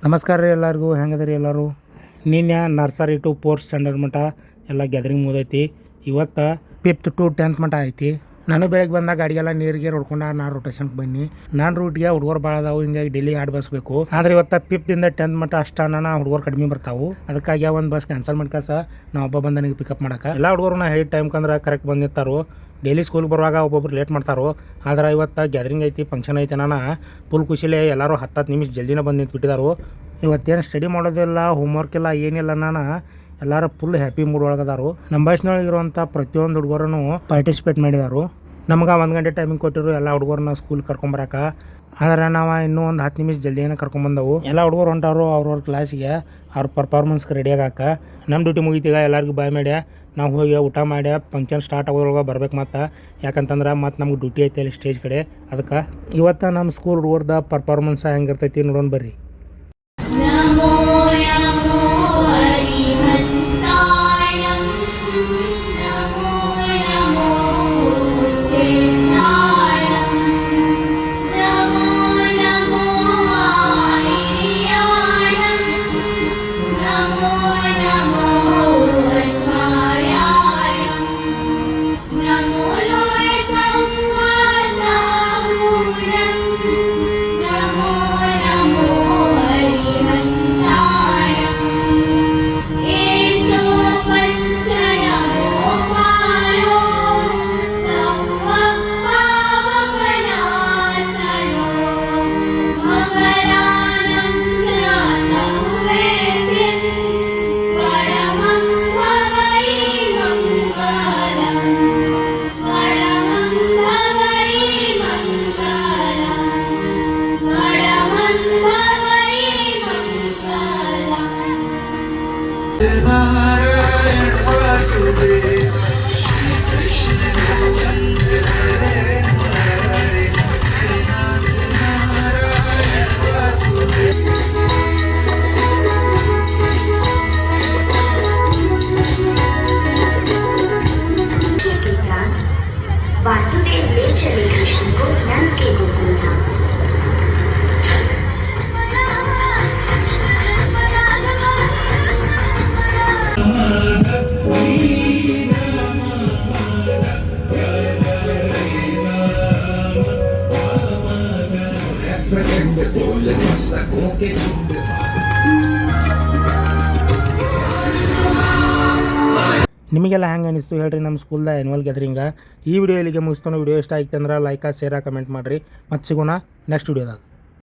ನಮಸ್ಕಾರ ರೀ ಎಲ್ಲರಿಗೂ. ಹೆಂಗದ ರೀ ಎಲ್ಲರೂ? ನಿನ್ನೆ ನರ್ಸರಿ ಟು 4th ಸ್ಟ್ಯಾಂಡರ್ಡ್ ಮಟ್ಟ ಎಲ್ಲ ಗ್ಯಾದರಿಂಗ್ ಮುಗಿದೈತಿ. ಇವತ್ತು 5th to 10th ಮಟ್ಟ ಐತಿ. ನಾನು ಬೆಳಗ್ಗೆ ಬಂದಾಗ ಗಾಡಿಗೆಲ್ಲ ನೀರಿಗೆ ಹೊಡ್ಕೊಂಡು ನಾನು ರೊಟೇಷನ್ಗೆ ಬನ್ನಿ. ನಾನು ರೂಟ್ಗೆ ಹುಡುಗರು ಭಾಳ ಅದಾವು, ಹಿಂಗಾಗಿ ಡೈಲಿ 2 ಬಸ್ ಬೇಕು. ಆದರೆ ಇವತ್ತು 5th ಇಂದ 10th ಮಟ್ಟ ಅಷ್ಟನ ಹುಡುಗರು ಕಡಿಮೆ ಬರ್ತಾವೆ. ಅದಕ್ಕಾಗಿ ಒಂದು ಬಸ್ ಕ್ಯಾನ್ಸಲ್ ಮಾಡ್ಕಸ ನಾವು ಒಬ್ಬ ಬಂದ ನನಗೆ ಪಿಕಪ್ ಮಾಡಕ್ಕೆ. ಎಲ್ಲ ಹುಡುಗರು ಹೇಳಿ ಟೈಮ್ಕಂದ್ರೆ ಕರೆಕ್ಟ್ ಬಂದಿರ್ತಾರೋ. ಡೈಲಿ ಸ್ಕೂಲ್ಗೆ ಬರುವಾಗ ಒಬ್ಬೊಬ್ರು ಲೇಟ್ ಮಾಡ್ತಾರೋ. ಆದ್ರೆ ಇವತ್ತು ಗ್ಯಾದರಿಂಗ್ ಐತಿ, ಫಂಕ್ಷನ್ ಐತಿ. ನಾನು ಫುಲ್ ಖುಷಿಲೇ ಎಲ್ಲರೂ 10 ನಿಮಿಷ ಜಲ್ದಿನ ಬಂದು ನಿಂತ್ಬಿಟ್ಟಿದ್ದಾರು. ಇವತ್ತೇನು ಸ್ಟಡಿ ಮಾಡೋದಿಲ್ಲ, ಹೋಮ್ವರ್ಕ್ ಇಲ್ಲ, ಏನಿಲ್ಲ. ನಾನು ಎಲ್ಲರೂ ಫುಲ್ ಹ್ಯಾಪಿ ಮೂಡ್ ಒಳಗದಾರು. ನಮ್ಮ ಬಸ್ನೊಳಗಿರುವಂಥ ಪ್ರತಿಯೊಂದು ಹುಡುಗರೂ ಪಾರ್ಟಿಸಿಪೇಟ್ ಮಾಡಿದಾರು. ನಮ್ಗೆ 1 ಗಂಟೆ ಟೈಮಿಂಗ್ ಕೊಟ್ಟಿರು ಎಲ್ಲ ಹುಡುಗರನ್ನ ಸ್ಕೂಲ್ ಕರ್ಕೊಂಬರಕ್ಕೆ. ಆದರೆ ನಾವು ಇನ್ನೂ ಒಂದು 10 ನಿಮಿಷ ಜಲ್ದಿನ ಕರ್ಕೊಂಬಂದೆವು. ಎಲ್ಲ ಹುಡುಗರು ಹೊಂಟವರು ಅವ್ರವ್ರ ಕ್ಲಾಸಿಗೆ ಅವ್ರ ಪರ್ಫಾರ್ಮೆನ್ಸ್ಗೆ ರೆಡಿ ಆಗಾಕ. ನಮ್ಮ ಡ್ಯೂಟಿ ಮುಗಿತೀಗ ಎಲ್ಲರಿಗೂ ಬಾಯ್ ಮಾಡ್ಯ ನಾವು ಹೋಗಿ ಊಟ ಮಾಡಿ ಫಂಕ್ಷನ್ ಸ್ಟಾರ್ಟ್ ಆಗೋದ್ರೊಳಗೆ ಬರ್ಬೇಕು. ಮತ್ತು ಯಾಕಂತಂದ್ರೆ ಮತ್ತು ನಮ್ಗೆ ಡ್ಯೂಟಿ ಐತೆ ಅಲ್ಲಿ ಸ್ಟೇಜ್ ಕಡೆ. ಅದಕ್ಕೆ ಇವತ್ತು ನಮ್ಮ ಸ್ಕೂಲ್ ಹುಡುಗರ್ದ ಪರ್ಫಾರ್ಮೆನ್ಸ್ ಹೆಂಗಿರ್ತೈತಿ ನೋಡೋಣ ಬರ್ರಿ. वासुदेव ले चले कृष्ण को नंद के गोकुल धाम। ನಿಮಗೆಲ್ಲ ಹೆಂಗೆ ಅನಿಸ್ತು ಹೇಳ್ರಿ ನಮ್ಮ ಸ್ಕೂಲ್ದ ಆ್ಯನ್ಯುವಲ್ ಗ್ಯಾದರಿಂಗ. ಈ ವಿಡಿಯೋ ಇಲ್ಲಿಗೆ ಮುಗಿಸ್ತಾನೆ. ವಿಡಿಯೋ ಇಷ್ಟ ಆಯ್ತು ಅಂದ್ರೆ ಲೈಕ್, ಶೇರ್, ಕಮೆಂಟ್ ಮಾಡಿರಿ. ಮತ್ತೆ ಸಿಗೋಣ ನೆಕ್ಸ್ಟ್ ವಿಡಿಯೋದಾಗ.